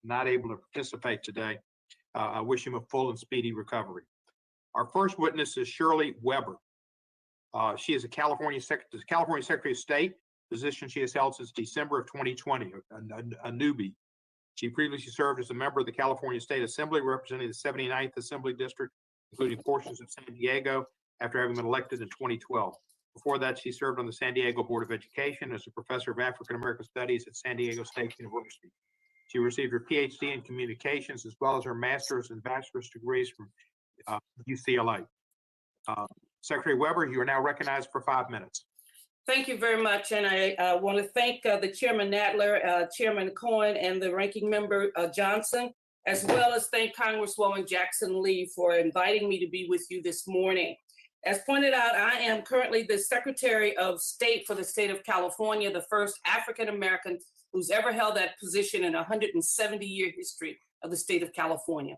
not able to participate today. I wish him a full and speedy recovery. Our first witness is Shirley Weber. She is the California Secretary of State, position she has held since December of 2020, a newbie. She previously served as a member of the California State Assembly, representing the 79th Assembly District, including portions of San Diego, after having been elected in 2012. Before that, she served on the San Diego Board of Education as a professor of African American Studies at San Diego State University. She received her PhD in communications as well as her master's and bachelor's degrees from UCLA. Secretary Weber, you are now recognized for 5 minutes. Thank you very much. And I want to thank the Chairman Nadler, Chairman Cohen, and the Ranking Member Johnson, as well as thank Congresswoman Jackson Lee for inviting me to be with you this morning. As pointed out, I am currently the Secretary of State for the state of California, the first African-American who's ever held that position in a 170-year history of the state of California.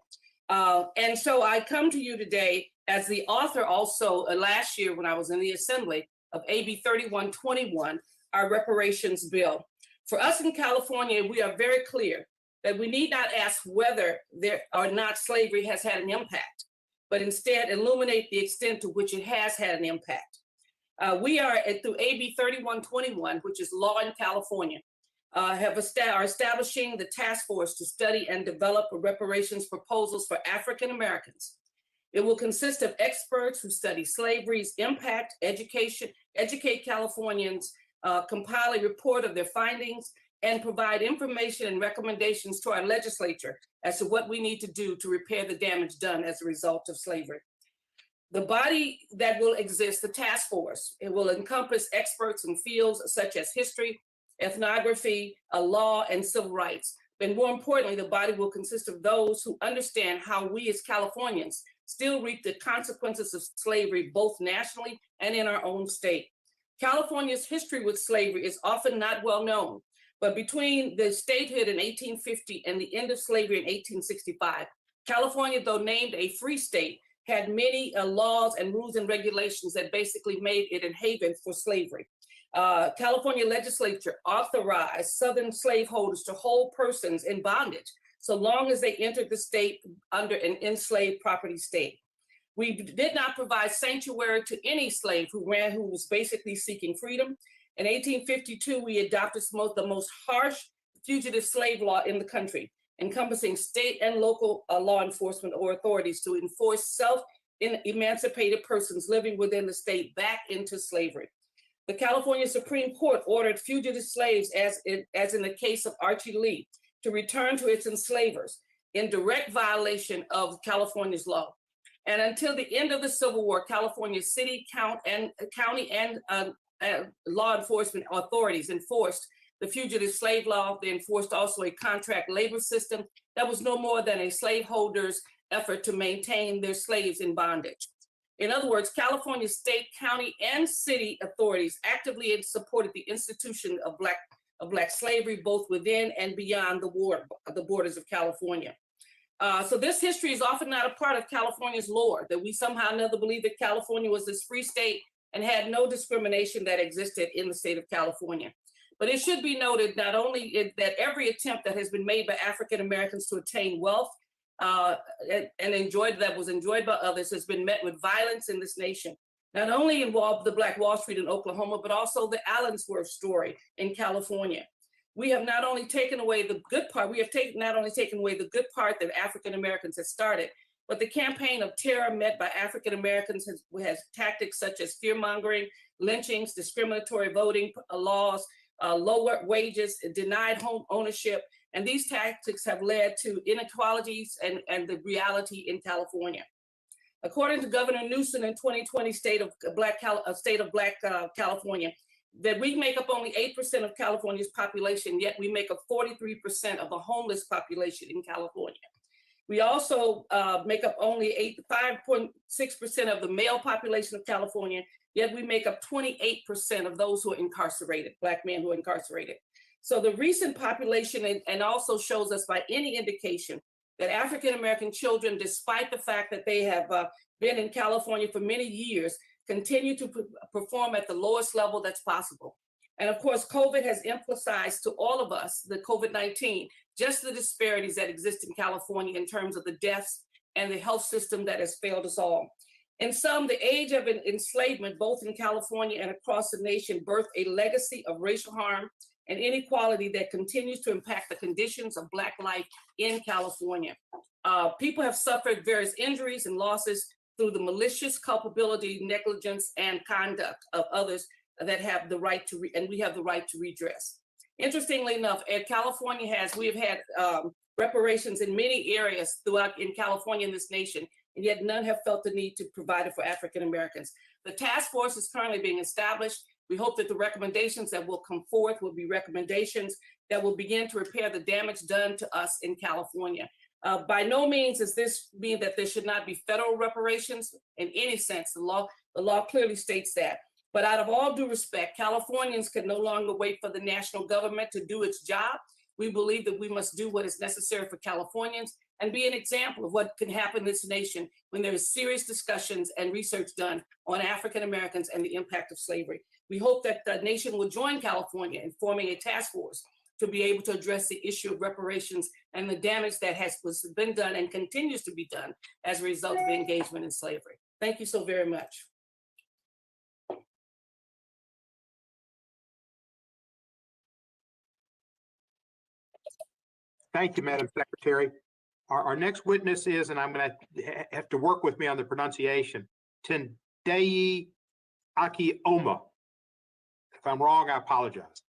And so I come to you today as the author also last year when I was in the Assembly of AB 3121, our reparations bill. For us in California, we are very clear that we need not ask whether there or not slavery has had an impact, but instead illuminate the extent to which it has had an impact. We are through AB 3121, which is law in California, are establishing the task force to study and develop reparations proposals for African Americans. It will consist of experts who study slavery's impact, educate Californians, compile a report of their findings, and provide information and recommendations to our legislature as to what we need to do to repair the damage done as a result of slavery. The body that will exist, the task force, it will encompass experts in fields such as history, ethnography, law, and civil rights. But more importantly, the body will consist of those who understand how we as Californians still reap the consequences of slavery, both nationally and in our own state. California's history with slavery is often not well known, but between the statehood in 1850 and the end of slavery in 1865, California, though named a free state, had many laws and rules and regulations that basically made it a haven for slavery. California legislature authorized Southern slaveholders to hold persons in bondage so long as they entered the state under an enslaved property state. We did not provide sanctuary to any slave who was basically seeking freedom. In 1852, we adopted the most harsh fugitive slave law in the country, encompassing state and local law enforcement or authorities to enforce self-emancipated persons living within the state back into slavery. The California Supreme Court ordered fugitive slaves, as in the case of Archie Lee, to return to its enslavers in direct violation of California's law. And until the end of the Civil War, California's city, county, and law enforcement authorities enforced the fugitive slave law. They enforced also a contract labor system that was no more than a slaveholder's effort to maintain their slaves in bondage. In other words, California state, county, and city authorities actively supported the institution of Black slavery, both within and beyond the borders of California. So this history is often not a part of California's lore, that we somehow or another believe that California was this free state and had no discrimination that existed in the state of California. But it should be noted not only that every attempt that has been made by African Americans to attain wealth that was enjoyed by others has been met with violence in this nation. Not only involved the Black Wall Street in Oklahoma, but also the Allensworth story in California. We have not only taken away the good part, that African Americans had started, but the campaign of terror met by African Americans has tactics such as fear-mongering, lynchings, discriminatory voting laws, lower wages, denied home ownership, and these tactics have led to inequalities and the reality in California. According to Governor Newsom in 2020 State of Black California, that we make up only 8% of California's population, yet we make up 43% of the homeless population in California. We also make up only 5.6% of the male population of California, yet we make up 28% of those who are incarcerated, Black men who are incarcerated. So the recent population and also shows us by any indication that African-American children, despite the fact that they have been in California for many years, continue to perform at the lowest level that's possible. And of course, COVID has emphasized to all of us, the COVID-19, just the disparities that exist in California in terms of the deaths and the health system that has failed us all. In sum, the age of enslavement, both in California and across the nation, birthed a legacy of racial harm and inequality that continues to impact the conditions of Black life in California. People have suffered various injuries and losses through the malicious culpability, negligence, and conduct of others that have the right to, and we have the right to redress. Interestingly enough, we have had reparations in many areas throughout in California in this nation, and yet none have felt the need to provide it for African Americans. The task force is currently being established. We hope that the recommendations that will come forth will be recommendations that will begin to repair the damage done to us in California. By no means does this mean that there should not be federal reparations in any sense. The law clearly states that. But out of all due respect, Californians can no longer wait for the national government to do its job. We believe that we must do what is necessary for Californians and be an example of what can happen in this nation when there is serious discussions and research done on African Americans and the impact of slavery. We hope that the nation will join California in forming a task force to be able to address the issue of reparations and the damage that has been done and continues to be done as a result of engagement in slavery. Thank you so very much. Thank you, Madam Secretary. Our next witness is, and I'm going to have to work with me on the pronunciation, Tendayi Akioma. If I'm wrong, I apologize.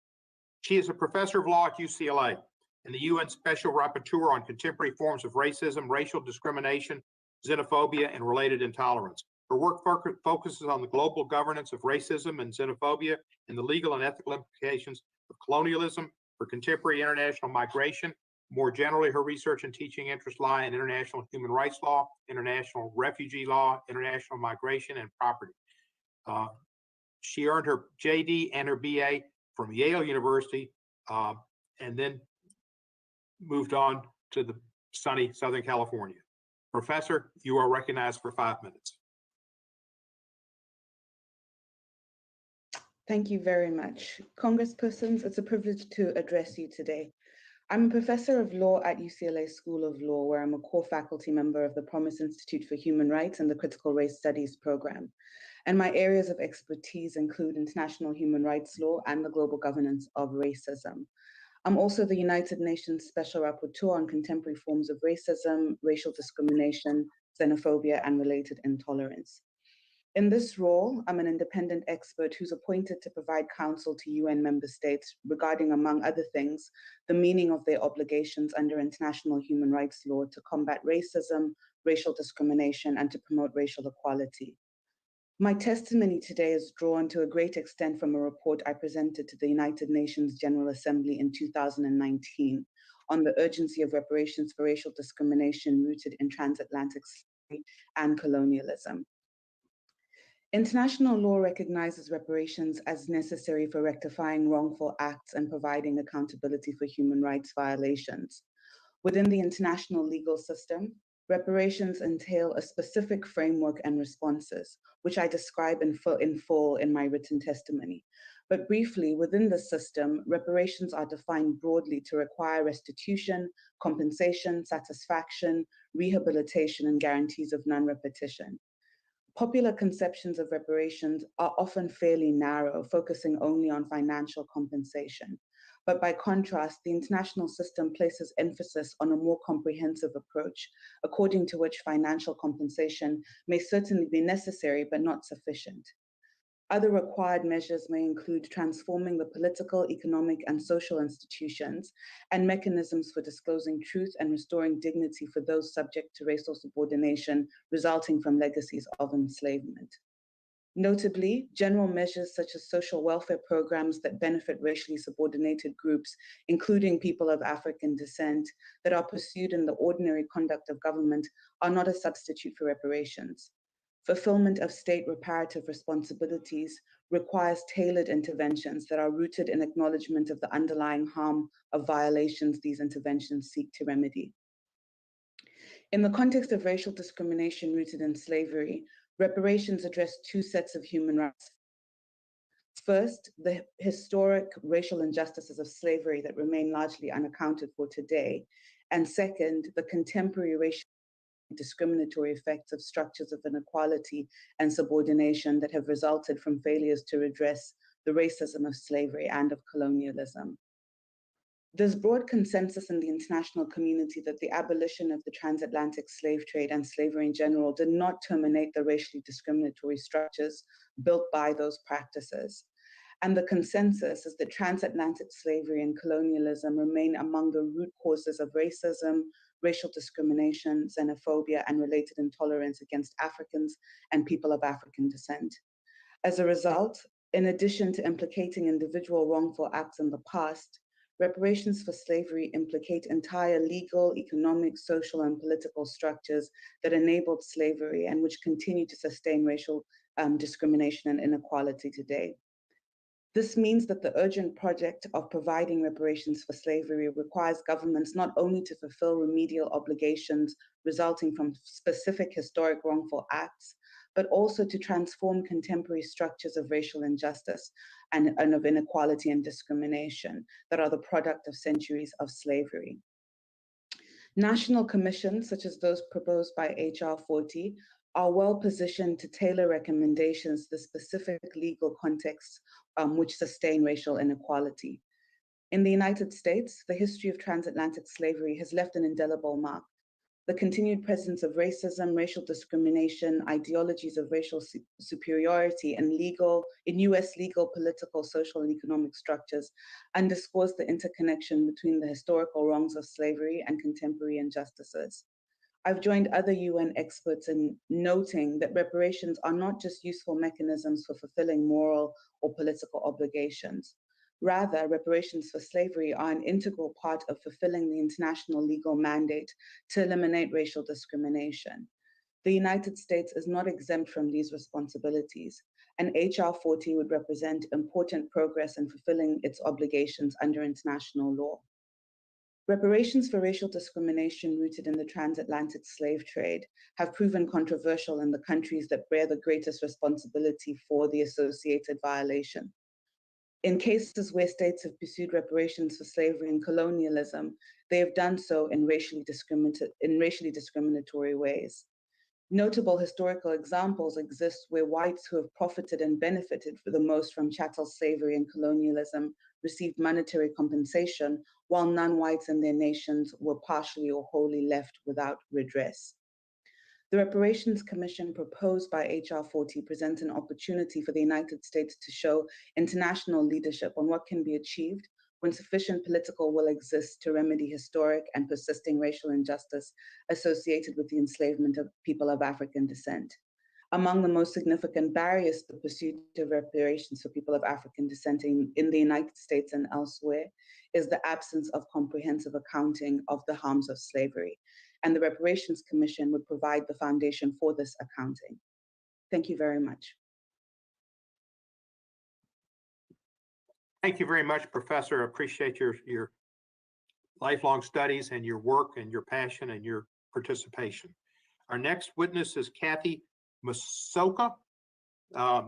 She is a professor of law at UCLA and the UN Special Rapporteur on contemporary forms of racism, racial discrimination, xenophobia, and related intolerance. Her work focuses on the global governance of racism and xenophobia and the legal and ethical implications of colonialism for contemporary international migration. More generally, her research and teaching interests lie in international human rights law, international refugee law, international migration, and property. She earned her JD and her BA from Yale University, and then moved on to the sunny Southern California. Professor, you are recognized for 5 minutes. Thank you very much. Congresspersons, it's a privilege to address you today. I'm a professor of law at UCLA School of Law, where I'm a core faculty member of the Promise Institute for Human Rights and the Critical Race Studies program. And my areas of expertise include international human rights law and the global governance of racism. I'm also the United Nations Special Rapporteur on contemporary forms of racism, racial discrimination, xenophobia, and related intolerance. In this role, I'm an independent expert who's appointed to provide counsel to UN member states regarding, among other things, the meaning of their obligations under international human rights law to combat racism, racial discrimination, and to promote racial equality. My testimony today is drawn to a great extent from a report I presented to the United Nations General Assembly in 2019 on the urgency of reparations for racial discrimination rooted in transatlantic slavery and colonialism. International law recognizes reparations as necessary for rectifying wrongful acts and providing accountability for human rights violations. Within the international legal system, reparations entail a specific framework and responses, which I describe in full in my written testimony. But briefly, within the system, reparations are defined broadly to require restitution, compensation, satisfaction, rehabilitation, and guarantees of non-repetition. Popular conceptions of reparations are often fairly narrow, focusing only on financial compensation. But by contrast, the international system places emphasis on a more comprehensive approach, according to which financial compensation may certainly be necessary, but not sufficient. Other required measures may include transforming the political, economic, and social institutions and mechanisms for disclosing truth and restoring dignity for those subject to racial subordination resulting from legacies of enslavement. Notably, general measures such as social welfare programs that benefit racially subordinated groups, including people of African descent, that are pursued in the ordinary conduct of government are not a substitute for reparations. Fulfillment of state reparative responsibilities requires tailored interventions that are rooted in acknowledgement of the underlying harm of violations these interventions seek to remedy. In the context of racial discrimination rooted in slavery, reparations address two sets of human rights. First, the historic racial injustices of slavery that remain largely unaccounted for today. And second, the contemporary racial discriminatory effects of structures of inequality and subordination that have resulted from failures to redress the racism of slavery and of colonialism. There's broad consensus in the international community that the abolition of the transatlantic slave trade and slavery in general did not terminate the racially discriminatory structures built by those practices. And the consensus is that transatlantic slavery and colonialism remain among the root causes of racism, racial discrimination, xenophobia, and related intolerance against Africans and people of African descent. As a result, in addition to implicating individual wrongful acts in the past, reparations for slavery implicate entire legal, economic, social, and political structures that enabled slavery and which continue to sustain racial discrimination and inequality today. This means that the urgent project of providing reparations for slavery requires governments not only to fulfill remedial obligations resulting from specific historic wrongful acts, but also to transform contemporary structures of racial injustice and of inequality and discrimination that are the product of centuries of slavery. National commissions, such as those proposed by HR 40, are well positioned to tailor recommendations to the specific legal contexts which sustain racial inequality. In the United States, the history of transatlantic slavery has left an indelible mark. The continued presence of racism, racial discrimination, ideologies of racial superiority in US legal, political, social, and economic structures underscores the interconnection between the historical wrongs of slavery and contemporary injustices. I've joined other UN experts in noting that reparations are not just useful mechanisms for fulfilling moral or political obligations. Rather, reparations for slavery are an integral part of fulfilling the international legal mandate to eliminate racial discrimination. The United States is not exempt from these responsibilities, and HR 40 would represent important progress in fulfilling its obligations under international law. Reparations for racial discrimination rooted in the transatlantic slave trade have proven controversial in the countries that bear the greatest responsibility for the associated violation. In cases where states have pursued reparations for slavery and colonialism, they have done so in racially discriminatory ways. Notable historical examples exist where whites who have profited and benefited for the most from chattel slavery and colonialism received monetary compensation, while non-whites in their nations were partially or wholly left without redress. The Reparations Commission proposed by HR 40 presents an opportunity for the United States to show international leadership on what can be achieved when sufficient political will exists to remedy historic and persisting racial injustice associated with the enslavement of people of African descent. Among the most significant barriers to the pursuit of reparations for people of African descent in the United States and elsewhere is the absence of comprehensive accounting of the harms of slavery. And the Reparations Commission would provide the foundation for this accounting. Thank you very much. Thank you very much, Professor. I appreciate your lifelong studies and your work and your passion and your participation. Our next witness is Kathy Masoka.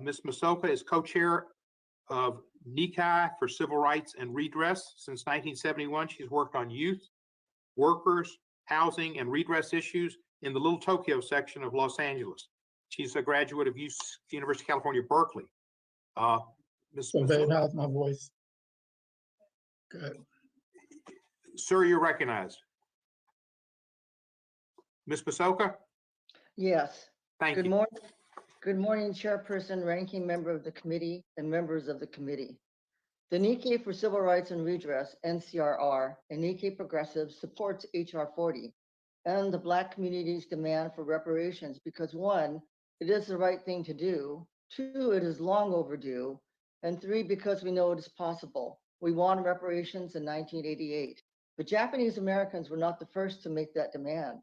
Ms. Masoka is co-chair of NICI for Civil Rights and Redress. Since 1971, she's worked on youth, workers, housing, and redress issues in the Little Tokyo section of Los Angeles. She's a graduate of University of California, Berkeley. How's my voice? Good. Sir, you're recognized. Ms. Masoka? Yes. Thank you. Good morning. Good morning, Chairperson, Ranking Member of the committee, and members of the committee. The Nikkei for Civil Rights and Redress, NCRR, and Nikkei Progressives supports HR 40 and the Black community's demand for reparations because 1, it is the right thing to do, 2, it is long overdue, and 3, because we know it is possible. We won reparations in 1988, but Japanese Americans were not the first to make that demand.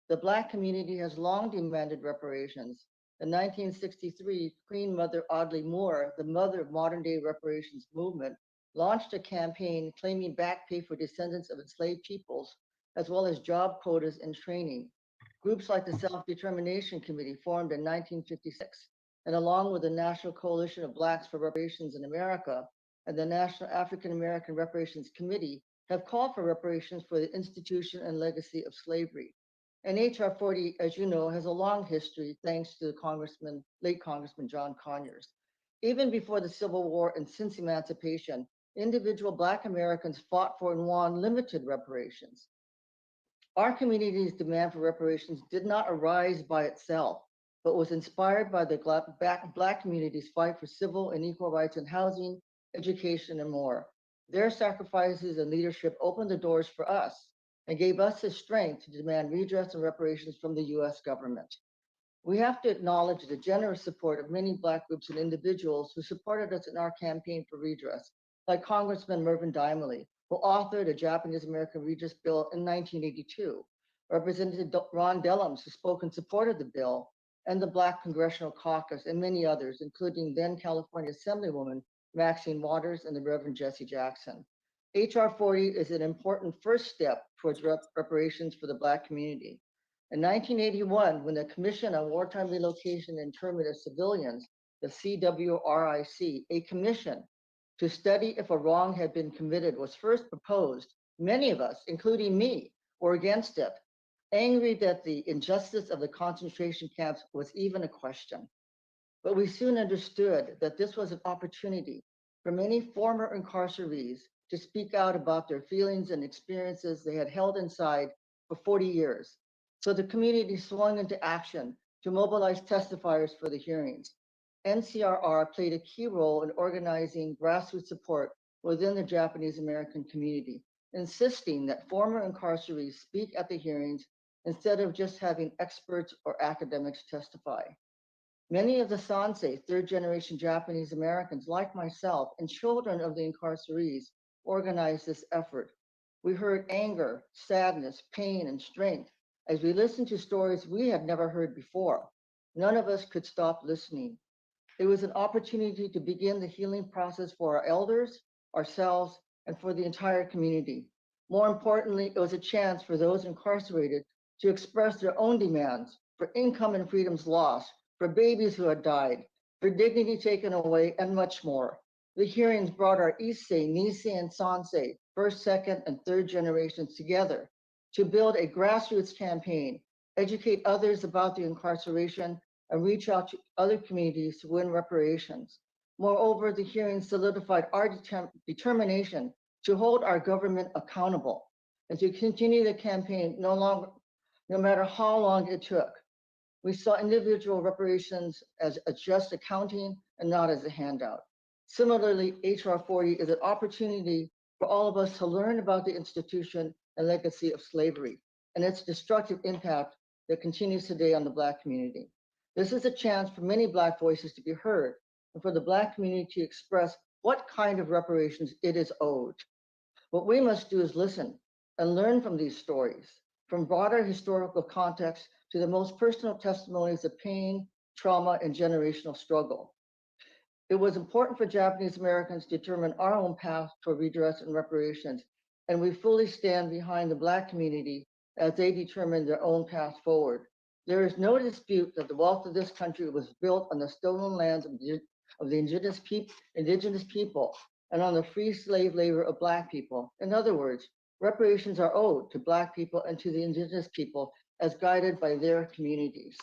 The Black community has long demanded reparations. In 1963, Queen Mother Audley Moore, the mother of modern-day reparations movement, launched a campaign claiming back pay for descendants of enslaved peoples, as well as job quotas and training. Groups like the Self-Determination Committee, formed in 1956, and along with the National Coalition of Blacks for Reparations in America and the National African American Reparations Committee, have called for reparations for the institution and legacy of slavery. And H.R. 40, as you know, has a long history thanks to the late Congressman John Conyers. Even before the Civil War and since emancipation, individual Black Americans fought for and won limited reparations. Our community's demand for reparations did not arise by itself, but was inspired by the Black community's fight for civil and equal rights in housing, education, and more. Their sacrifices and leadership opened the doors for us and gave us the strength to demand redress and reparations from the US government. We have to acknowledge the generous support of many Black groups and individuals who supported us in our campaign for redress, like Congressman Mervyn Dimely, who authored a Japanese American Redress Bill in 1982, Representative Ron Dellums, who spoke in support of the bill, and the Black Congressional Caucus, and many others, including then California Assemblywoman Maxine Waters and the Reverend Jesse Jackson. H.R. 40 is an important first step towards reparations for the Black community. In 1981, when the Commission on Wartime Relocation and Internment of Civilians, the CWRIC, a commission to study if a wrong had been committed, was first proposed, many of us, including me, were against it, angry that the injustice of the concentration camps was even a question. But we soon understood that this was an opportunity for many former incarcerees to speak out about their feelings and experiences they had held inside for 40 years. So the community swung into action to mobilize testifiers for the hearings. NCRR played a key role in organizing grassroots support within the Japanese American community, insisting that former incarcerees speak at the hearings instead of just having experts or academics testify. Many of the Sansei, third-generation Japanese Americans like myself and children of the incarcerees organized this effort. We heard anger, sadness, pain, and strength as we listened to stories we had never heard before. None of us could stop listening. It was an opportunity to begin the healing process for our elders, ourselves, and for the entire community. More importantly, it was a chance for those incarcerated to express their own demands for income and freedoms lost, for babies who had died, for dignity taken away, and much more. The hearings brought our Issei, Nisei, and Sansei, first, second, and third generations together to build a grassroots campaign, educate others about the incarceration, and reach out to other communities to win reparations. Moreover, the hearings solidified our determination to hold our government accountable and to continue the campaign no matter how long it took. We saw individual reparations as a just accounting and not as a handout. Similarly, H.R. 40 is an opportunity for all of us to learn about the institution and legacy of slavery and its destructive impact that continues today on the Black community. This is a chance for many Black voices to be heard and for the Black community to express what kind of reparations it is owed. What we must do is listen and learn from these stories, from broader historical context to the most personal testimonies of pain, trauma, and generational struggle. It was important for Japanese Americans to determine our own path toward redress and reparations, and we fully stand behind the Black community as they determine their own path forward. There is no dispute that the wealth of this country was built on the stolen lands of the indigenous people and on the free slave labor of Black people. In other words, reparations are owed to Black people and to the indigenous people as guided by their communities.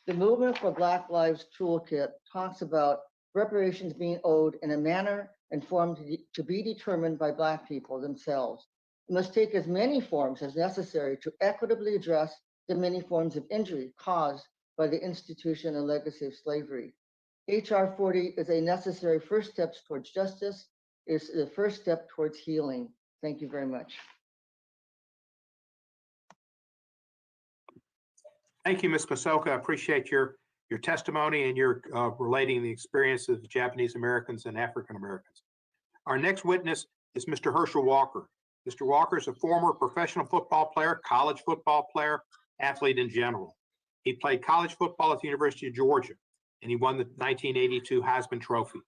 The Movement for Black Lives Toolkit talks about reparations being owed in a manner and form to be determined by Black people themselves. It must take as many forms as necessary to equitably address the many forms of injury caused by the institution and legacy of slavery. H.R. 40 is a necessary first step towards justice. It's the first step towards healing. Thank you very much. Thank you, Ms. Masoka. I appreciate your testimony and your relating the experience of the Japanese Americans and African Americans. Our next witness is Mr. Herschel Walker. Mr. Walker is a former professional football player, college football player, athlete in general. He played college football at the University of Georgia, and he won the 1982 Heisman Trophy.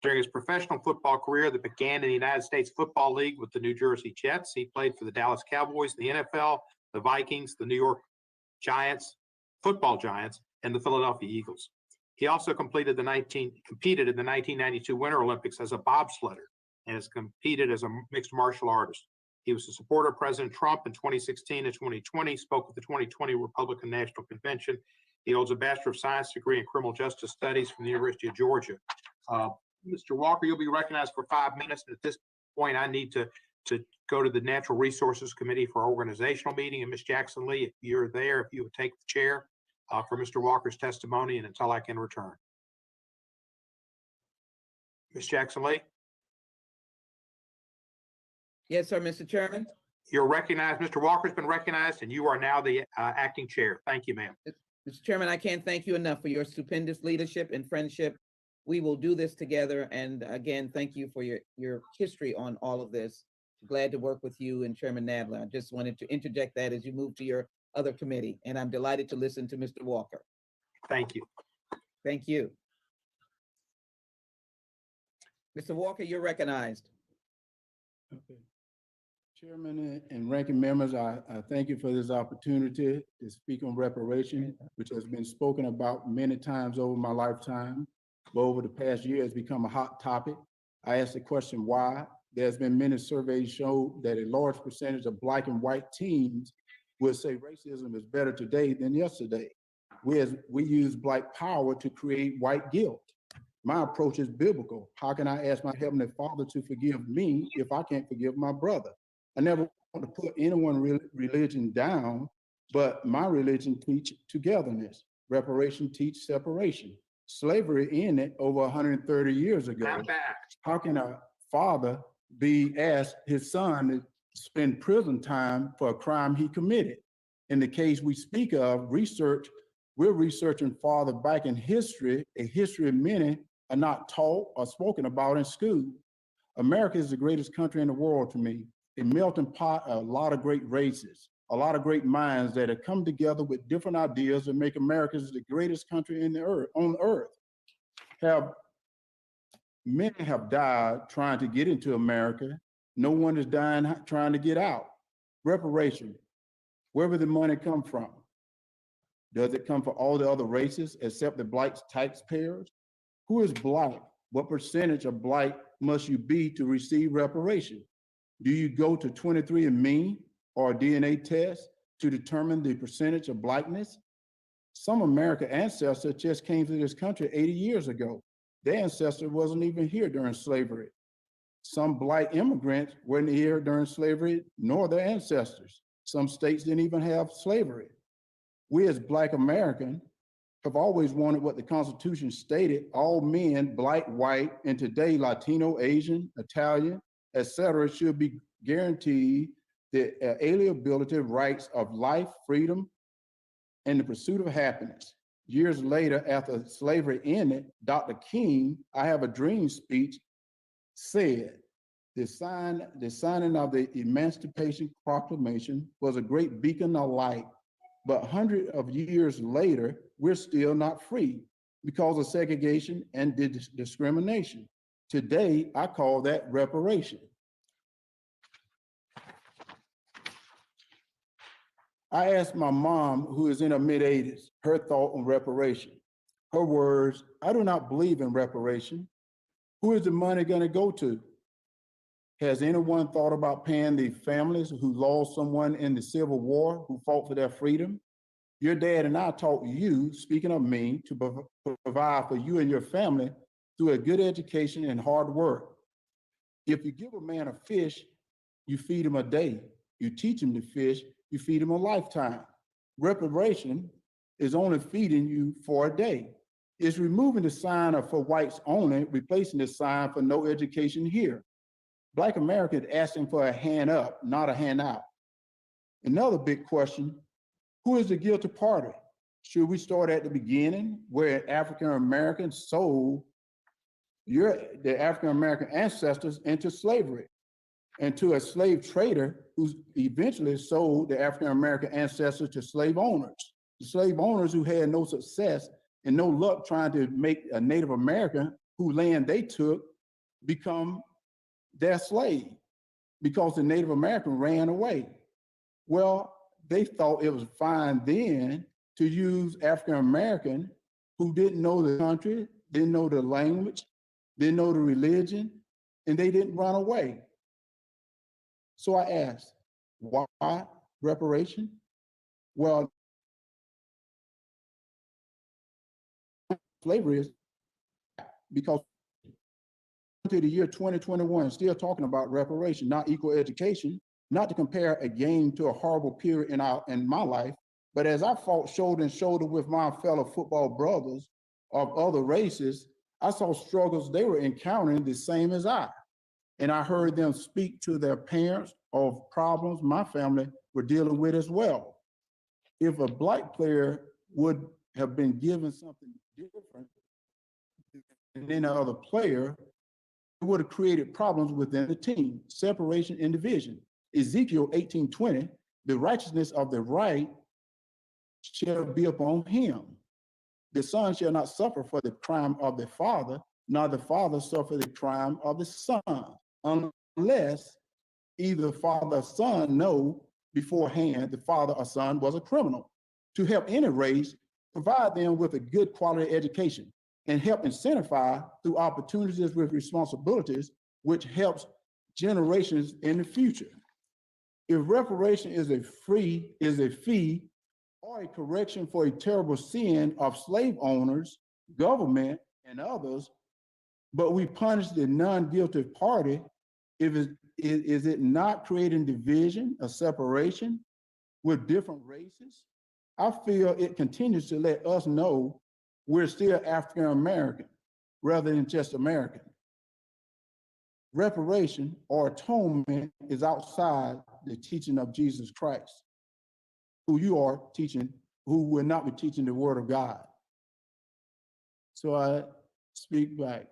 During his professional football career that began in the United States Football League with the New Jersey Jets, he played for the Dallas Cowboys, the NFL, the Vikings, the New York Giants, football Giants, and the Philadelphia Eagles. He also competed in the 1992 Winter Olympics as a bobsledder and has competed as a mixed martial artist. He was a supporter of President Trump in 2016 and 2020, spoke at the 2020 Republican National Convention. He holds a Bachelor of Science degree in Criminal Justice Studies from the University of Georgia. Mr. Walker, you'll be recognized for 5 minutes. And at this point, I need to go to the Natural Resources Committee for our organizational meeting. And Ms. Jackson Lee, if you're there, if you would take the chair for Mr. Walker's testimony and until I can return. Ms. Jackson Lee? Yes, sir, Mr. Chairman. You're recognized. Mr. Walker's been recognized, and you are now the acting chair. Thank you, ma'am. Mr. Chairman, I can't thank you enough for your stupendous leadership and friendship. We will do this together. And again, thank you for your history on all of this. Glad to work with you and Chairman Nadler. I just wanted to interject that as you move to your other committee. And I'm delighted to listen to Mr. Walker. Thank you. Thank you. Mr. Walker, you're recognized. Okay. Chairman and ranking members, I thank you for this opportunity to speak on reparation, which has been spoken about many times over my lifetime, but over the past year has become a hot topic. I asked the question why. There's been many surveys show that a large percentage of Black and white teens would say racism is better today than yesterday. We use Black power to create white guilt. My approach is biblical. How can I ask my Heavenly Father to forgive me if I can't forgive my brother? I never want to put anyone's religion down, but my religion teaches togetherness. Reparation teaches separation. Slavery ended over 130 years ago. I'm back. How can a father be asked his son to spend prison time for a crime he committed? In the case we speak of, we're researching farther back in history, a history many are not taught or spoken about in school. America is the greatest country in the world to me. A melting pot of a lot of great races, a lot of great minds that have come together with different ideas and make America the greatest country on earth. Many have died trying to get into America. No one is dying trying to get out. Reparation, where would the money come from? Does it come from all the other races except the Black taxpayers? Who is Black? What percentage of Black must you be to receive reparation? Do you go to 23andMe or a DNA test to determine the percentage of Blackness? Some American ancestors just came to this country 80 years ago. Their ancestor wasn't even here during slavery. Some Black immigrants weren't here during slavery, nor their ancestors. Some states didn't even have slavery. We as Black Americans have always wanted what the Constitution stated, all men, Black, white, and today Latino, Asian, Italian, etc., should be guaranteed the alienability rights of life, freedom, and the pursuit of happiness. Years later, after slavery ended, Dr. King, I Have a Dream speech, said, the signing of the Emancipation Proclamation was a great beacon of light, but hundreds of years later, we're still not free because of segregation and discrimination. Today, I call that reparation. I asked my mom, who is in her mid-80s, her thought on reparation. Her words, I do not believe in reparation. Who is the money going to go to? Has anyone thought about paying the families who lost someone in the Civil War, who fought for their freedom? Your dad and I taught you, speaking of me, to provide for you and your family through a good education and hard work. If you give a man a fish, you feed him a day. You teach him to fish, you feed him a lifetime. Reparation is only feeding you for a day. It's removing the sign of for whites only, replacing the sign for no education here. Black America is asking for a hand up, not a handout. Another big question, who is the guilty party? Should we start at the beginning where African Americans sold the African American ancestors into slavery and to a slave trader who eventually sold the African American ancestors to slave owners? The slave owners who had no success and no luck trying to make a Native American whose land they took become their slave because the Native American ran away. Well, they thought it was fine then to use African American who didn't know the country, didn't know the language, didn't know the religion, and they didn't run away. So I asked, why reparation? Well, slavery is because to the year 2021, still talking about reparation, not equal education, not to compare a game to a horrible period in my life, but as I fought shoulder and shoulder with my fellow football brothers of other races, I saw struggles they were encountering the same as I. And I heard them speak to their parents of problems my family were dealing with as well. If a Black player would have been given something different than any other player, it would have created problems within the team, separation and division. Ezekiel 18:20, the righteousness of the right shall be upon him. The son shall not suffer for the crime of the father, nor the father suffer the crime of the son, unless either father or son know beforehand the father or son was a criminal. To help any race, provide them with a good quality education and help incentivize through opportunities with responsibilities, which helps generations in the future. If reparation is a fee or a correction for a terrible sin of slave owners, government, and others, but we punish the non-guilty party, is it not creating division or separation with different races? I feel it continues to let us know we're still African American rather than just American. Reparation or atonement is outside the teaching of Jesus Christ, who you are teaching, who will not be teaching the word of God. So I speak back.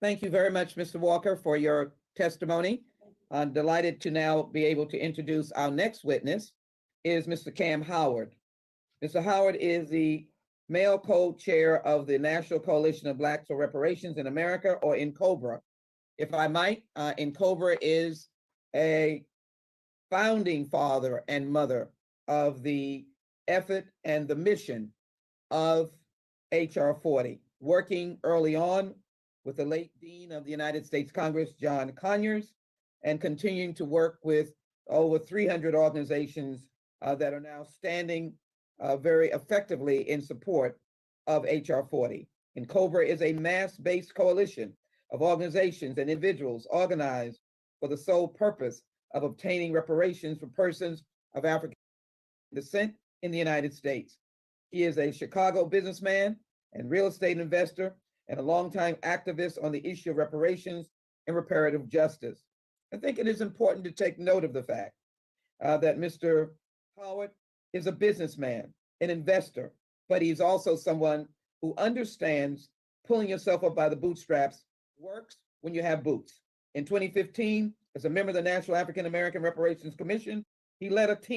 Thank you very much, Mr. Walker, for your testimony. I'm delighted to now be able to introduce our next witness is Mr. Cam Howard. Mr. Howard is the male co-chair of the National Coalition of Blacks for Reparations in America, or NCOBRA. If I might, NCOBRA is a founding father and mother of the effort and the mission of HR 40, working early on with the late Dean of the United States Congress, John Conyers, and continuing to work with over 300 organizations that are now standing very effectively in support of HR 40. And NCOBRA is a mass-based coalition of organizations and individuals organized for the sole purpose of obtaining reparations for persons of African descent in the United States. He is a Chicago businessman and real estate investor and a longtime activist on the issue of reparations and reparative justice. I think it is important to take note of the fact that Mr. Howard is a businessman, an investor, but he's also someone who understands pulling yourself up by the bootstraps works when you have boots. In 2015, as a member of the National African American Reparations Commission, he led a team